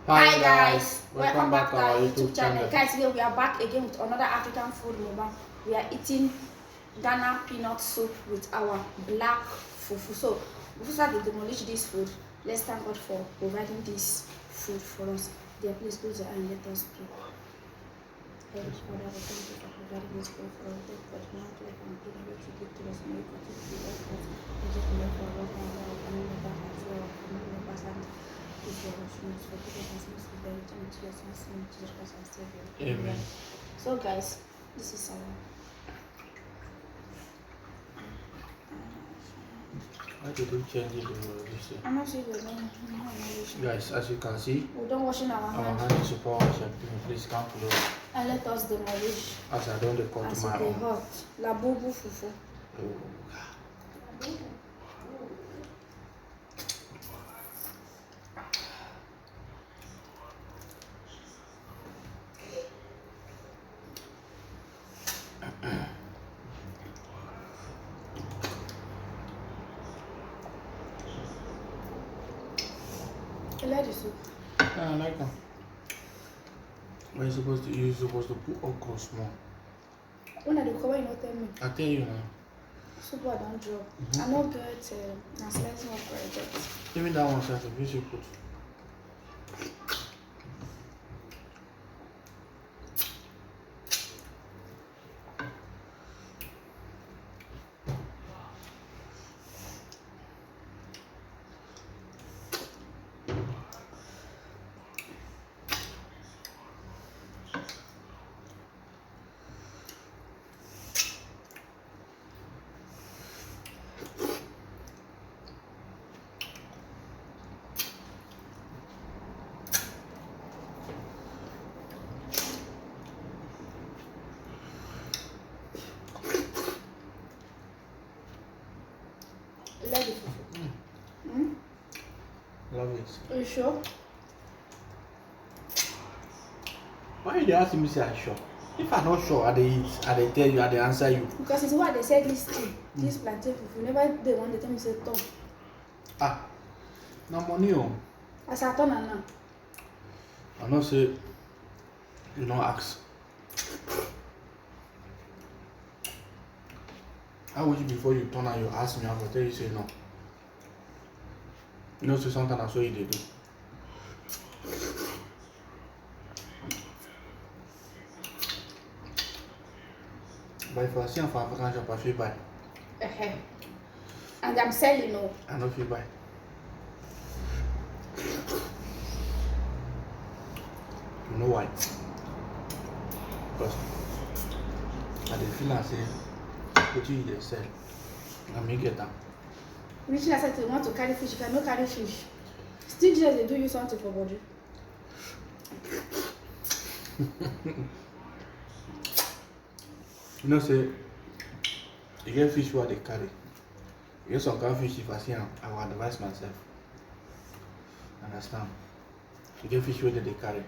Hi guys, welcome back to our YouTube channel. Guys, today we are back again with another African food mukbang. We are eating Ghana peanut soup with our black fufu. So before we start to demolish this food, let's thank God for providing this food for us. Dear, please close your eye and let us pray. Heavenly Father, we thank you for providing this food for us. Thank you for the amount of life and good that you give to us. May you continue to give us that. Thank you for your love, our family member, as well, our family members, and this is our sins. Forgive us our sins, we bear it into your son's name, Jesus Christ, our Savior. Amen. So, guys, this is our. Why did you change it to I'm not sure we're going Guys, as you can see, we don't washing our our hands. hand is super wash. Please come close. And let us demolish As I don't record as to my they own. hot. La bobo fufu. You like the soup? Yeah, I like them. But you're supposed to put okra small. When I do cover, you not tell me. I tell you now. Soup I don't drop. I not get a slicing of bread. Even that one side, you should put. You like the fufu? Love it. Are you sure? Why you asking me say I'm sure? If I'm not sure, I they tell you, I they answer you. Because it's what they said this thing. This plantain fufu. Never they want to tell me say tom. Ah, no money oh. As I turn now. I know say you don't ask. I wish before you turn and you ask me, I will tell you say no. You know, say sometimes I saw you they do. But if I see them for African shop, I feel buy. And I'm selling no. I don't feel buy. You know why? Because I dey feel like say what you dey sell, I may get them. Reaching I said you want to carry fish, you cannot carry fish. Still just they do you something for body. You know, say you get fish what they carry. You get some kind of fish if I see them, I will advise myself. Understand? You get fish what they carry.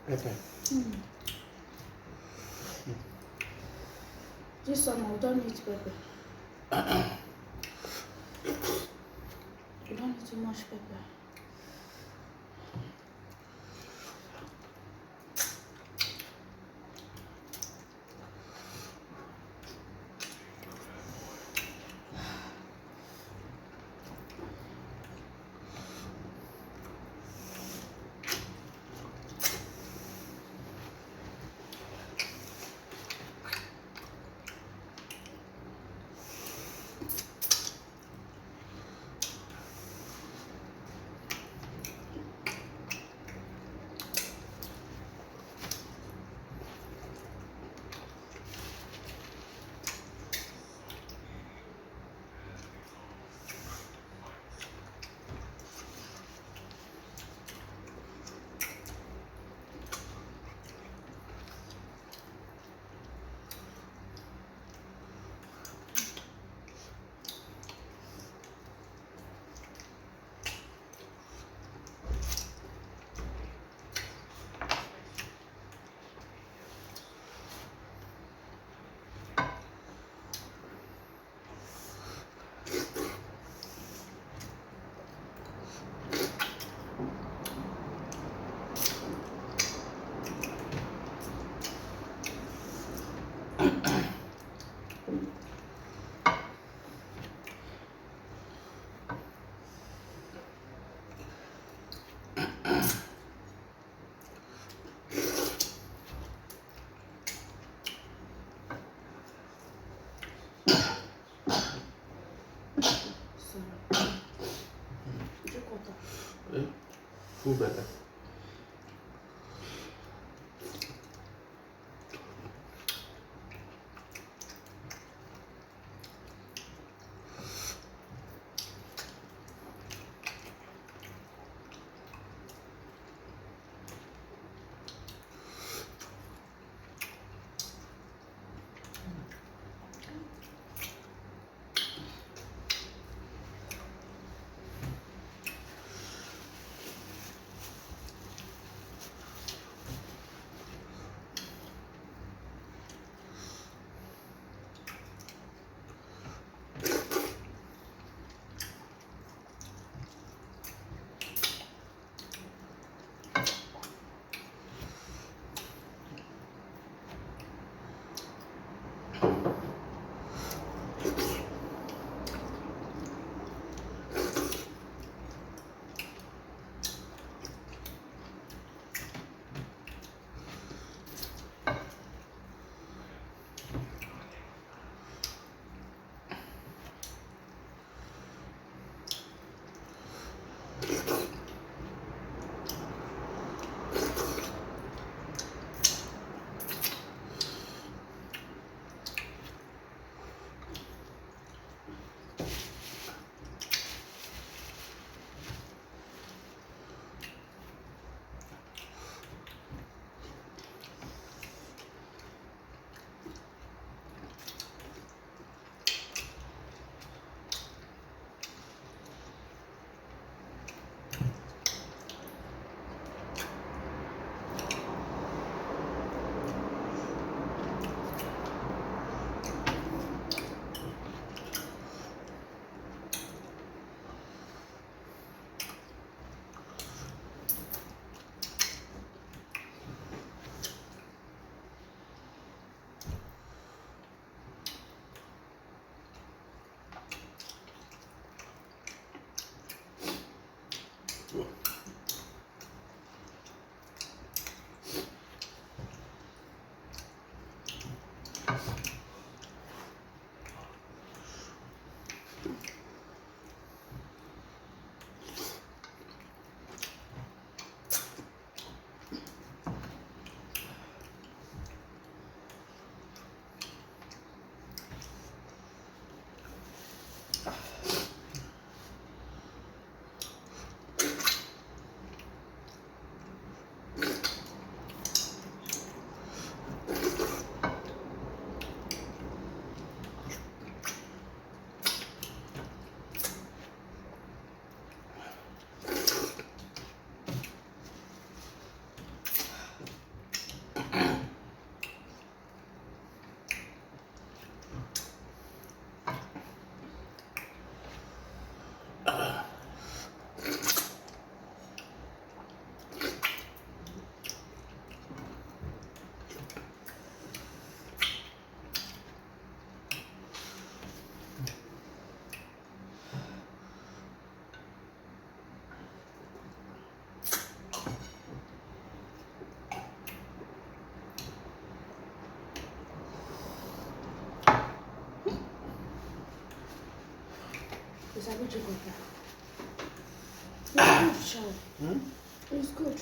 Mm. This summer we don't need pepper. We don't need too much pepper. Full better. It's a bit good. It's good, child. It's good.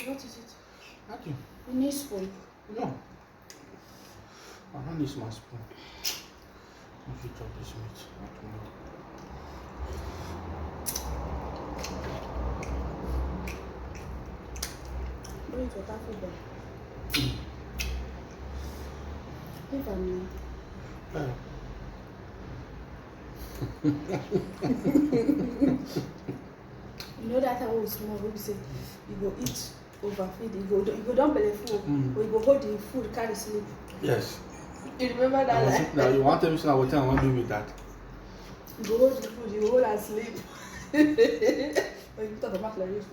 What is it? Nothing. You need spoon. No. I don't need my spoon. If you chop this meat, not tomorrow. Where is your taffy there? If I'm You know that time when we small, we say you go eat overfeed, you go down belly full, or you go hold the food, carry sleep. Yes. You remember that? Like? Now you want to tell me what I want to do with that? You go hold the food, you hold and sleep. But you talk about like this.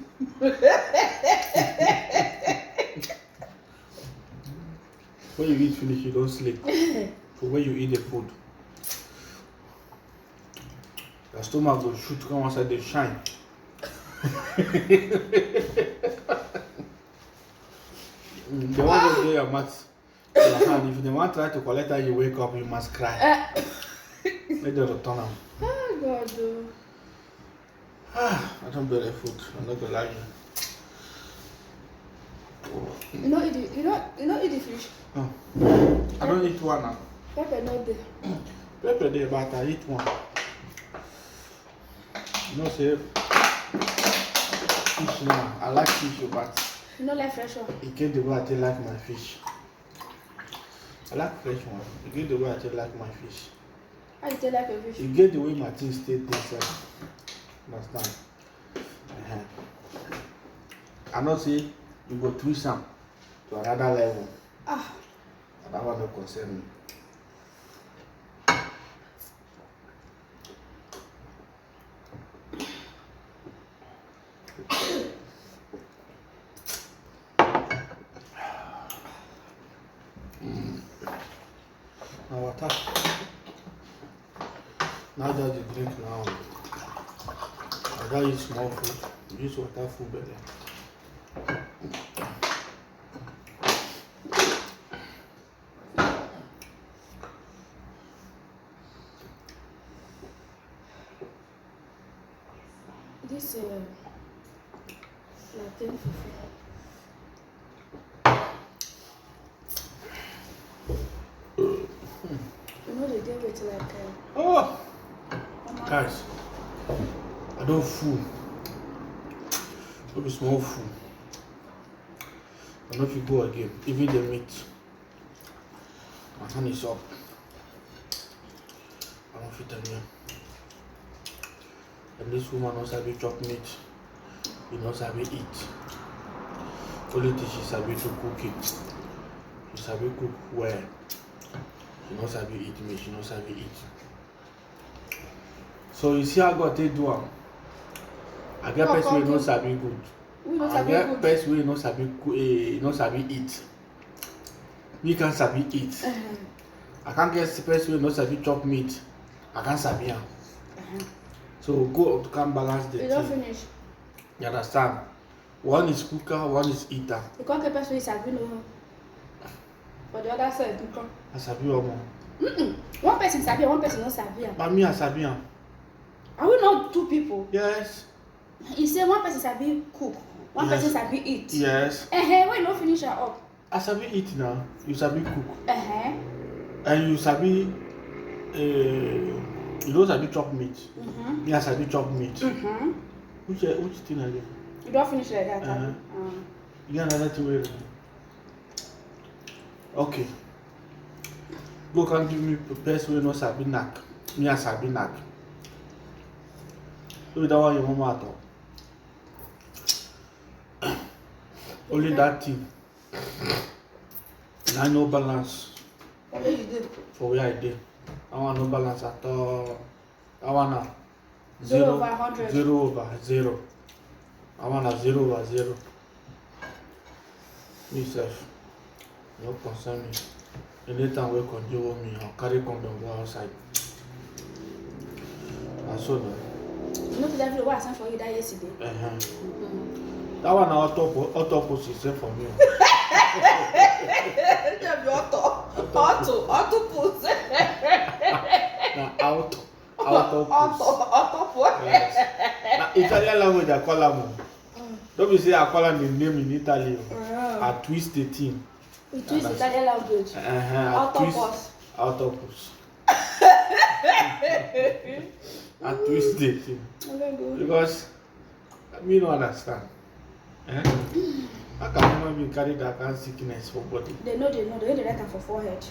When you eat finish, you don't sleep. So when you eat the food, your stomach will shoot come outside, they shine. They want to do your maths in your hand. If they want to try to collect that, you wake up, you must cry. Let them return them. Oh God. I don't bear the food. I'm not gonna lie to you. You know eat the fish. No. I don't eat one now. Pepper not there. Pepper there, but I eat one. You know, say fish now. I like fish, but You know like fresh one. it get the way I tell like my fish. I like fresh one. It get the way I tell like my fish. How you tell like a fish? It get the way my things stay inside. Understand? I not say you go twist some to another level. That one don't concern me. Now water. Now that you drink now, I gotta eat small food. Use water full belly. This plantain fufu. You know they did it like Oh, guys, I don't fool. Don't be small fool. I know if you go again, even the meat. My hand is up. I don't fit again. And this woman knows how to chop meat. She knows how to eat. Only thing she sabi to cook it. She sabi cook well. She knows how to eat meat. She knows how to eat. So you see how God take do am. I get person wey no sabi good. I get person wey no sabi eat. Me can't sabi eat. I can't get person wey no sabi chop meat. I can't sabi am. So go to come balance the you thing. don't finish. You understand? One is cooker, one is eater. You can't get person is sabi no. For the other side, you can't. I sabi omo. One person sabi, one person not sabi. But me I sabi am. Are we not two people? Yes. You say one person sabi cook, one person sabi eat. Yes. Why you not finish her up? I sabi eat now. You sabi cook. And you sabi you don't sabi chop meat. Me I sabi chop meat. Which thing again? You don't finish like that. You got another thing where okay. Go can give me best way no sabi knack. Me I sabi knack. So that one your mama at all. Only that thing. I no balance. What you did? For where I did. I want no balance at all. I want 0 over 100. 0 over 0. I want 0 over 0. Me self. No concern me. Anytime we conjure me, I'll carry condom go outside. And so now. You know that what I sent for you that yesterday? That one autopus is for me. Autopus. Autopus. Yes. Now, Italian language, I call them. Don't be say I call them the name in Italy. I twist the thing. We twist Italian language. Autopus. Autopus. I twist the thing. Because me don't understand. How can human being carry that kind of sickness for body? They know. They write them for forehead.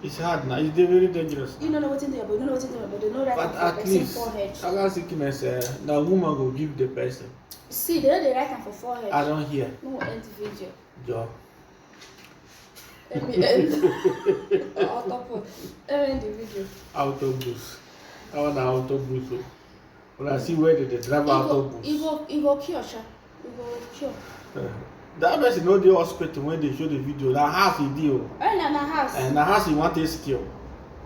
It's hard now. It's very dangerous. You don't know what's in there, but they know write but them for at least, forehead. That kind of sickness, the woman will give the person. See, they write them for forehead. I don't hear. No end video. Joe. Let me end. Autopus. Let me end the video. Autobus. I want an autobus. When I see where they drive autobus. You go cure, sha. You go cure. That person know the hospital when they show the video. That house he deal. Na house. And the house he want to steal.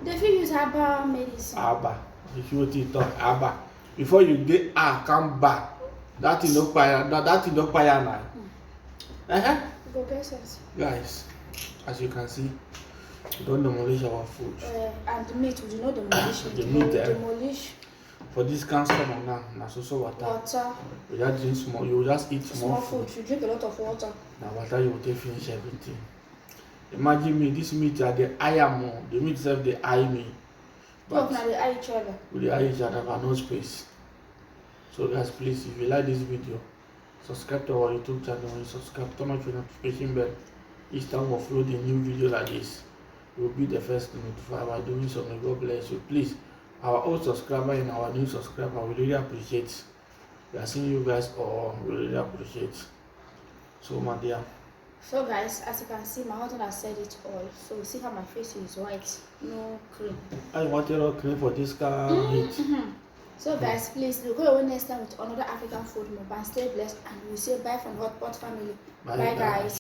They fit use herbal medicine. Abba. If you want to talk Abba. Before you get come back. That thing don't pay now. You go get sense. Guys, as you can see, we don't demolish our food. And the meat, we do not demolish it. The meat, demolish. For this cancer now, so water. Water. You just drink small. You just eat small food. You drink a lot of water. Now water you will take finish everything. Imagine me, this meat are the eye more. The meat itself they eye me. But now they eye each other. We eye each other but no space. So guys, please, if you like this video, subscribe to our YouTube channel. When you subscribe, turn on your notification bell. Each time we upload a new video like this, you will be the first to notify by doing so. May God bless you. Please, our old subscriber and our new subscriber, we really appreciate. We are seeing you guys all. We really appreciate. So my dear. So guys, as you can see, my husband has said it all. So you see how my face is white, no cream. I wanted all cream for this kind of heat. So guys, please look away next time with another African food mukbang. Stay blessed, and we say bye from Hot Pot family. Bye guys.